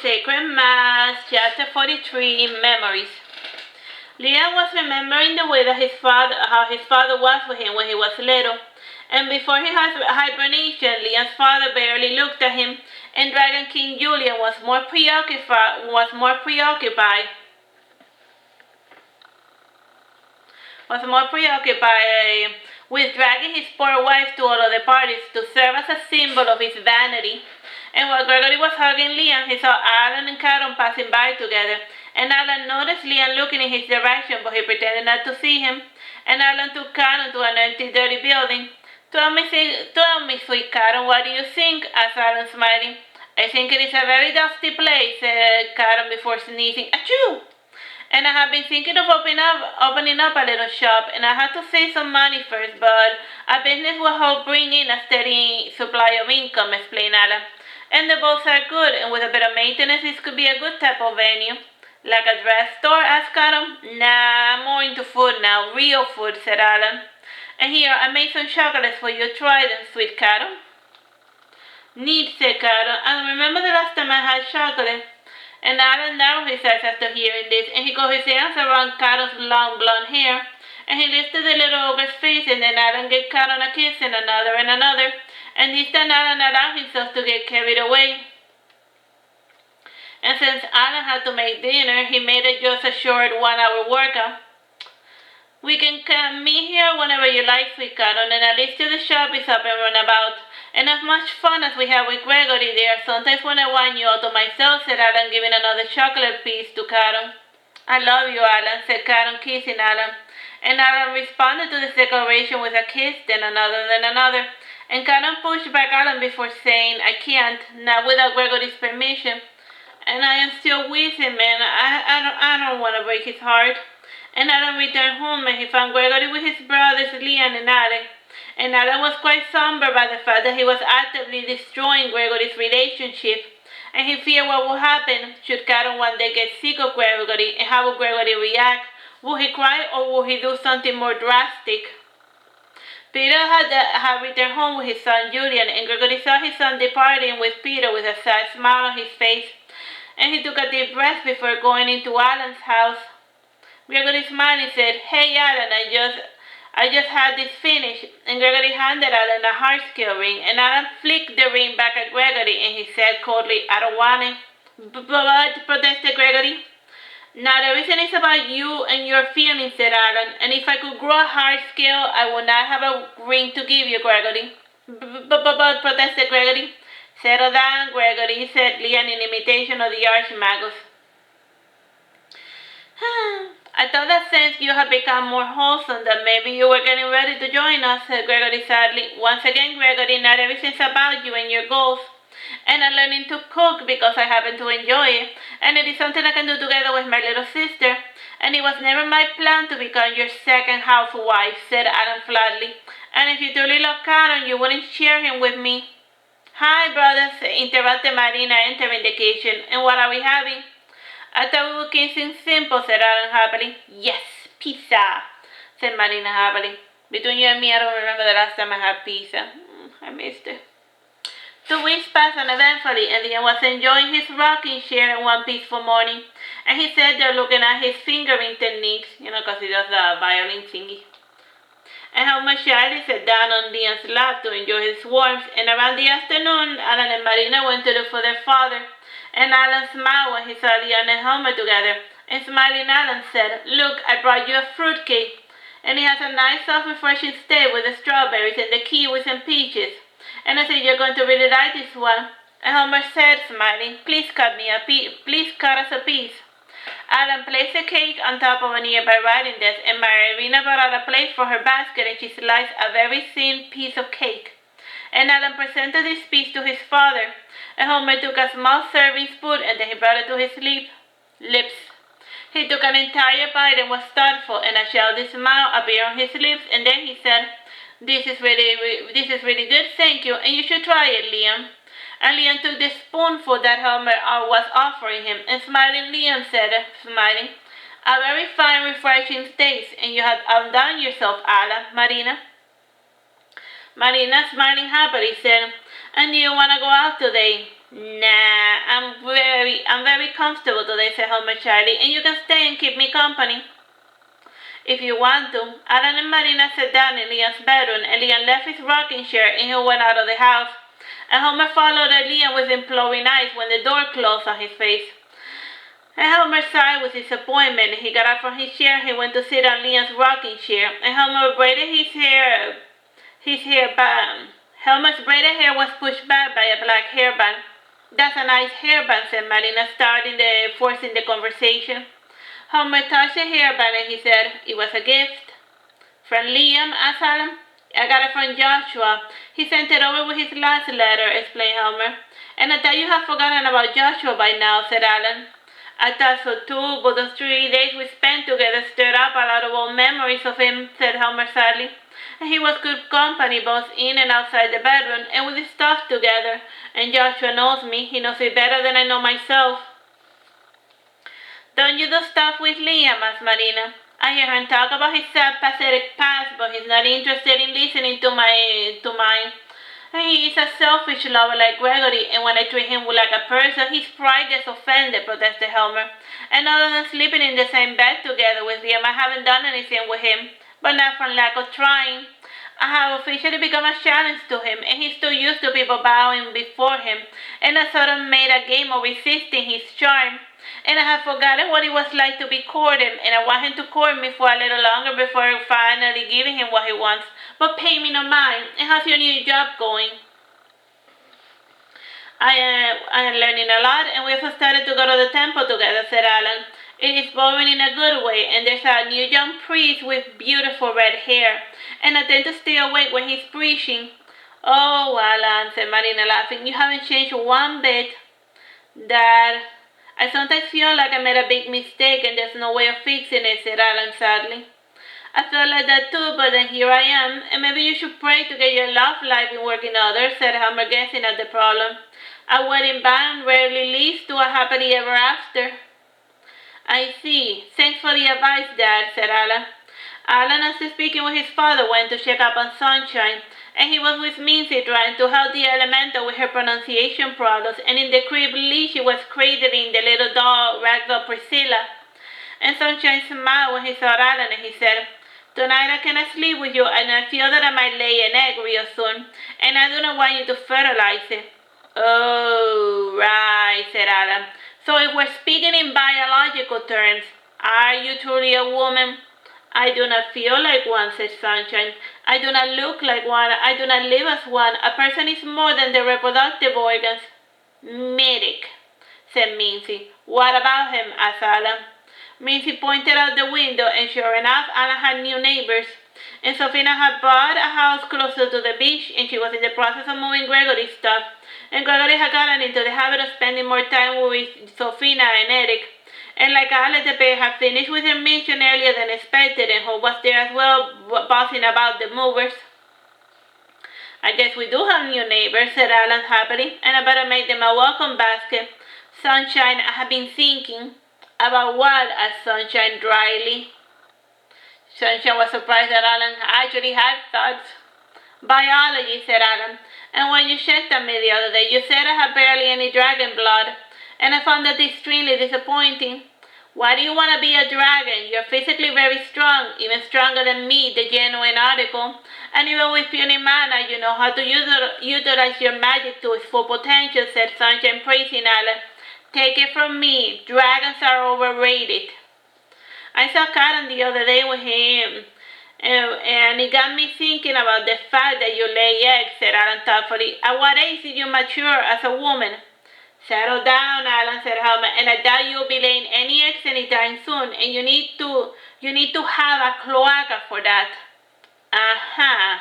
Sacred Mass, Chapter 43, Memories. Liam was remembering the way that how his father was with him when he was little. And before he had hibernation, Liam's father barely looked at him, and Dragon King Julian was more preoccupied with dragging his poor wife to all of the parties to serve as a symbol of his vanity. And while Gregory was hugging Liam, he saw Allan and Caron passing by together. And Allan noticed Liam looking in his direction, but he pretended not to see him. And Allan took Caron to an empty, dirty building. Tell me, sweet Caron, what do you think? Asked Allan, smiling. I think it is a very dusty place, said Caron before sneezing. Achoo! And I have been thinking of opening up a little shop, and I had to save some money first, but a business will help bring in a steady supply of income, explained Allan. And the boats are good, and with a bit of maintenance, this could be a good type of venue. Like a dress store? Asked Caron. Nah, I'm more into food now, real food, said Allan. And here, I made some chocolates for you to try them, sweet Caron. Neat, said Caron. I remember the last time I had chocolate. And Allan narrowed his eyes after hearing this, and he got his hands around Caron's long blonde hair, and he lifted the little ogre's face, and then Allan gave Caron a kiss, and another, and this time Allan allowed himself to get carried away. And since Allan had to make dinner, he made it just a short 1-hour workout. We can meet here whenever you like, sweet Caron, and at least till the shop is up and run about. And as much fun as we have with Gregory there, sometimes when I want you all to myself, said Allan, giving another chocolate piece to Caron. I love you, Allan, said Caron, kissing Allan. And Allan responded to this declaration with a kiss, then another. And Caron pushed back Allan before saying, I can't, not without Gregory's permission. And I am still with him, and I don't want to break his heart. And Allan returned home, and he found Gregory with his brothers, Liam and Allan. And Allan was quite somber by the fact that he was actively destroying Gregory's relationship, and he feared what would happen should Caron one day get sick of Gregory, and how would Gregory react? Would he cry, or would he do something more drastic? Peter had returned home with his son Julian, and Gregory saw his son departing with Peter with a sad smile on his face, and he took a deep breath before going into Allan's house. Gregory smiled and said, Hey Allan, I just had this finished, and Gregory handed Allan a heart scale ring, and Allan flicked the ring back at Gregory, and he said coldly, I don't want it. But, protested Gregory. Not everything is about you and your feelings, said Allan, and if I could grow a heart scale, I would not have a ring to give you, Gregory. But, protested Gregory. Settle down, Gregory, said Liam in imitation of the Arch Magus. I thought that since you had become more wholesome that maybe you were getting ready to join us, said Gregory sadly. Once again, Gregory, not everything's about you and your goals. And I'm learning to cook because I happen to enjoy it. And it is something I can do together with my little sister. And it was never my plan to become your second housewife, said Allan flatly. And if you truly love Caron, you wouldn't share him with me. Hi, brothers, interrupted Marina, entering the kitchen. And what are we having? I thought we were kissing simple, said Allan happily. Yes, pizza, said Marina happily. Between you and me, I don't remember the last time I had pizza. I missed it. 2 weeks passed uneventfully, and Liam was enjoying his rocking chair and one peaceful morning. And he sat there looking at his fingering techniques, because he does the violin thingy. And Helmer shyly sat down on Liam's lap to enjoy his warmth. And around the afternoon, Allan and Marina went to look for their father. And Allan smiled when he saw Liam and Helmer together. And smiling, Allan said, Look, I brought you a fruitcake. And it has a nice, soft, refreshing state with the strawberries and the kiwis and peaches. And I said, you're going to really like this one. And Helmer said, smiling, Please cut us a piece. Allan placed the cake on top of a nearby writing desk, and Marina brought out a plate for her basket, and she sliced a very thin piece of cake. And Allan presented this piece to his father, and Helmer took a small serving spoon, and then he brought it to his lips. He took an entire bite and was thoughtful, and a childish smile appeared on his lips, and then he said, This is really good, thank you, and you should try it, Liam. And Liam took the spoonful that Helmer was offering him, and smiling, Liam said, smiling, A very fine, refreshing taste, and you have outdone yourself, Allan, Marina. Marina, smiling happily, said, And do you want to go out today? Nah, I'm very comfortable today, said Helmer shyly, and you can stay and keep me company. If you want to. Allan and Marina sat down in Liam's bedroom, and Liam left his rocking chair and he went out of the house. And Helmer followed Liam with imploring eyes when the door closed on his face. And Helmer sighed with disappointment. He got up from his chair. He went to sit on Liam's rocking chair, and Helmer braided his hair. Helmer's braided hair was pushed back by a black hairband. That's a nice hairband, said Marina, forcing the conversation. Helmer touched the hairband and he said, "It was a gift." "From Liam?" asked Allan. "I got it from Joshua. He sent it over with his last letter," explained Helmer. "And I thought you had forgotten about Joshua by now," said Allan. "I thought so too, but those 3 days we spent together stirred up a lot of old memories of him," said Helmer sadly. "And he was good company both in and outside the bedroom, and we did stuff together. And Joshua knows me. He knows me better than I know myself." "Don't you do stuff with Liam?" asked Marina. "I hear him talk about his sad, pathetic past, but he's not interested in listening to mine. And he is a selfish lover like Gregory, and when I treat him like a person, his pride gets offended," protested Helmer. "And other than sleeping in the same bed together with Liam, I haven't done anything with him, but not from lack of trying. I have officially become a challenge to him, and he's too used to people bowing before him, and I sort of made a game of resisting his charm. And I have forgotten what it was like to be courted, and I want him to court me for a little longer before finally giving him what he wants. But pay me no mind, and how's your new job going?" I am learning a lot, and we have started to go to the temple together," said Allan. "It is boring in a good way, and there's a new young priest with beautiful red hair, and I tend to stay awake when he's preaching." "Oh, Allan," said Marina, laughing, "you haven't changed one bit." "Dad, I sometimes feel like I made a big mistake and there's no way of fixing it," said Allan sadly. "I felt like that too, but then here I am, and maybe you should pray to get your love life in working others," said Helmer, guessing at the problem. "A wedding band rarely leads to a happily ever after." "I see. Thanks for the advice, Dad," said Allan. Allan, after speaking with his father, went to check up on Sunshine, and he was with Mincy trying to help the elemental with her pronunciation problems, and in the crib Lizzie was cradling the little doll, ragdoll Priscilla. And Sunshine smiled when he saw Allan, and he said, "Tonight I cannot sleep with you, and I feel that I might lay an egg real soon, and I do not want you to fertilize it." "Oh, right," said Allan. "So if we're speaking in biological terms, are you truly a woman?" "I do not feel like one," said Sunshine. "I do not look like one. I do not live as one. A person is more than the reproductive organs." "Medic," said Mincy. "What about him?" asked Allan. Mincy pointed out the window, and sure enough, Allan had new neighbors. And Sophina had bought a house closer to the beach, and she was in the process of moving Gregory's stuff. And Gregory had gotten into the habit of spending more time with Sophina and Eric. And like Alice, the pair had finished with their mission earlier than expected, and Hope was there as well, bossing about the movers. "I guess we do have new neighbors," said Allan happily, "and I better make them a welcome basket." "Sunshine, I have been thinking." "About what?" asked Sunshine dryly. Sunshine was surprised that Allan actually had thoughts. "Biology," said Allan. "And when you checked on me the other day, you said I had barely any dragon blood, and I found that extremely disappointing. Why do you want to be a dragon? You're physically very strong, even stronger than me, the genuine article. And even with puny mana, you know how to utilize your magic to its full potential," said Sunshine, praising Allan. "Take it from me, dragons are overrated." "I saw Caron the other day with him, and it got me thinking about the fact that you lay eggs," said Allan thoughtfully. "At what age did you mature as a woman?" "Settle down, Allan," said Helmer, "and I doubt you'll be laying any eggs anytime soon, and you need to have a cloaca for that." "Uh-huh.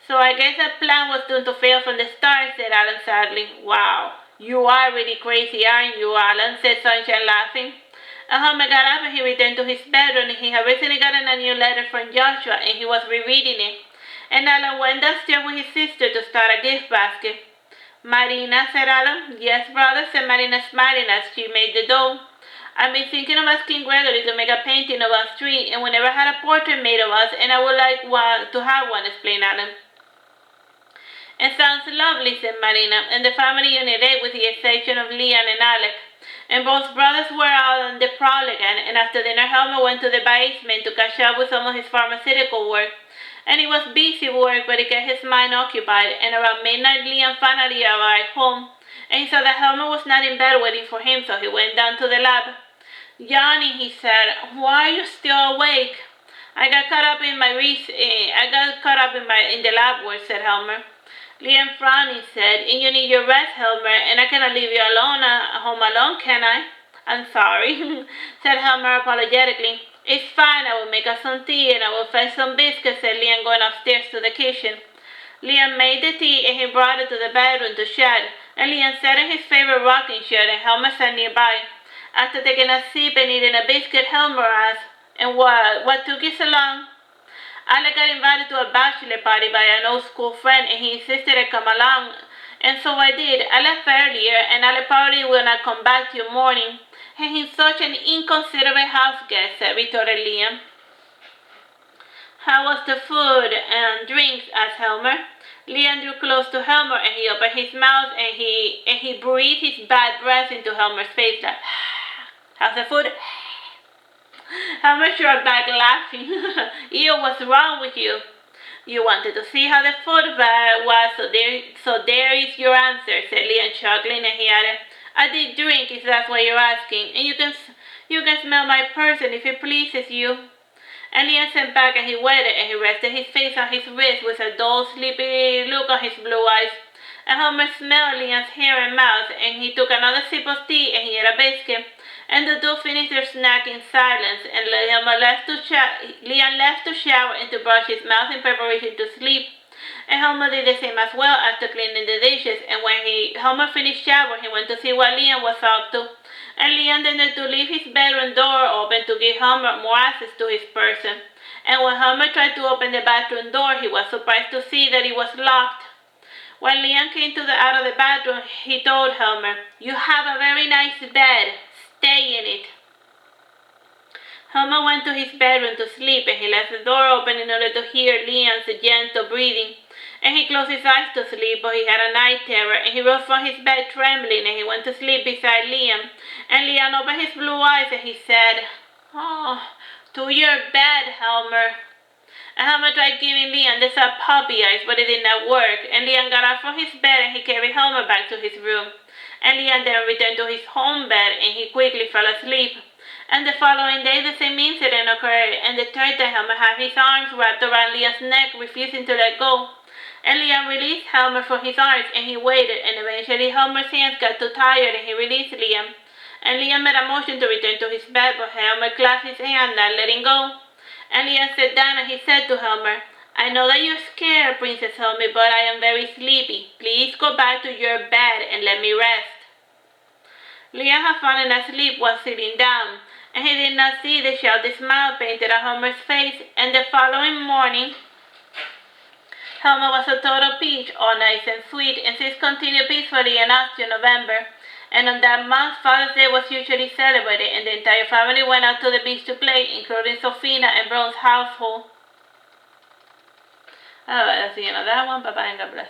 So I guess that plan was doomed to fail from the start," said Allan sadly. "Wow, you are really crazy, aren't you, Allan?" said Sunshine, laughing. And Helmer got up and he returned to his bedroom. He had recently gotten a new letter from Joshua, and he was rereading it. And Allan went downstairs with his sister to start a gift basket. "Marina," said Allan. "Yes, brother," said Marina, smiling as she made the dough. "I've been thinking of asking Gregory to make a painting of us three, and we never had a portrait made of us, and I would like to have one," explained Allan. "It sounds lovely," said Marina, and the family united with the exception of Liam and Alec. And both brothers were out on the prowl again, and after dinner Helmer went to the basement to catch up with some of his pharmaceutical work. And it was busy work, but it kept his mind occupied, and around midnight Liam finally arrived home, and he saw that Helmer was not in bed waiting for him, so he went down to the lab. "Johnny," he said, "why are you still awake?" "I got caught up in the lab work," said Helmer. Liam frowned and said, "And you need your rest, Helmer, and I cannot leave you alone home alone, can I?" "I'm sorry," said Helmer apologetically. "It's fine, I will make us some tea and I will fetch some biscuits," said Liam, going upstairs to the kitchen. Liam made the tea and he brought it to the bedroom to chat, and Liam sat in his favorite rocking chair and Helmer sat nearby. After taking a sip and eating a biscuit, Helmer asked, "And what took you so long?" "Alec got invited to a bachelor party by an old school friend and he insisted I come along, and so I did. I left earlier and Alec probably will not come back till morning. And he's such an inconsiderate house guest," retorted Liam. "How was the food and drinks?" asked Helmer. Liam drew close to Helmer and he opened his mouth and he breathed his bad breath into Helmer's face like, "How's the food?" Helmer shrugged back, laughing. "Ew, what's wrong with you?" "You wanted to see how the food was, so there is your answer," said Liam, chuckling, and he added, "I did drink, if that's what you're asking, and you can smell my person if it pleases you." And Liam sat back and he waited, and he rested his face on his wrist with a dull, sleepy look on his blue eyes. And Helmer smelled Liam's hair and mouth, and he took another sip of tea and he ate a biscuit. And the two finished their snack in silence, and Liam left to shower and to brush his mouth in preparation to sleep. And Helmer did the same as well after cleaning the dishes, and when Helmer finished showering, he went to see what Liam was up to. And Liam tended to leave his bedroom door open to give Helmer more access to his person. And when Helmer tried to open the bathroom door, he was surprised to see that it was locked. When Liam came out of the bathroom, he told Helmer, "You have a very nice bed. Stay in it." Helmer went to his bedroom to sleep, and he left the door open in order to hear Liam's gentle breathing. And he closed his eyes to sleep, but he had a night terror, and he rose from his bed trembling, and he went to sleep beside Liam. And Liam opened his blue eyes, and he said, "Oh, to your bed, Helmer." And Helmer tried giving Liam the soft puppy eyes, but it did not work. And Liam got up from his bed, and he carried Helmer back to his room. And Liam then returned to his home bed, and he quickly fell asleep. And the following day, the same incident occurred, and the third time Helmer had his arms wrapped around Liam's neck, refusing to let go. And Liam released Helmer from his arms, and he waited, and eventually Helmer's hands got too tired, and he released Liam. And Liam made a motion to return to his bed, but Helmer clasped his hand, not letting go. And Liam sat down, and he said to Helmer, "I know that you're scared, Princess Helmer, but I am very sleepy. Please go back to your bed and let me rest." Liam had fallen asleep while sitting down, and he did not see the shouty smile painted on Helmer's face. And the following morning, Helmer was a total peach, all nice and sweet, and things continued peacefully enough till November. And on that month, Father's Day was usually celebrated, and the entire family went out to the beach to play, including Sophina and Brown's household. Alright, that's the end of that one. Bye-bye and God bless.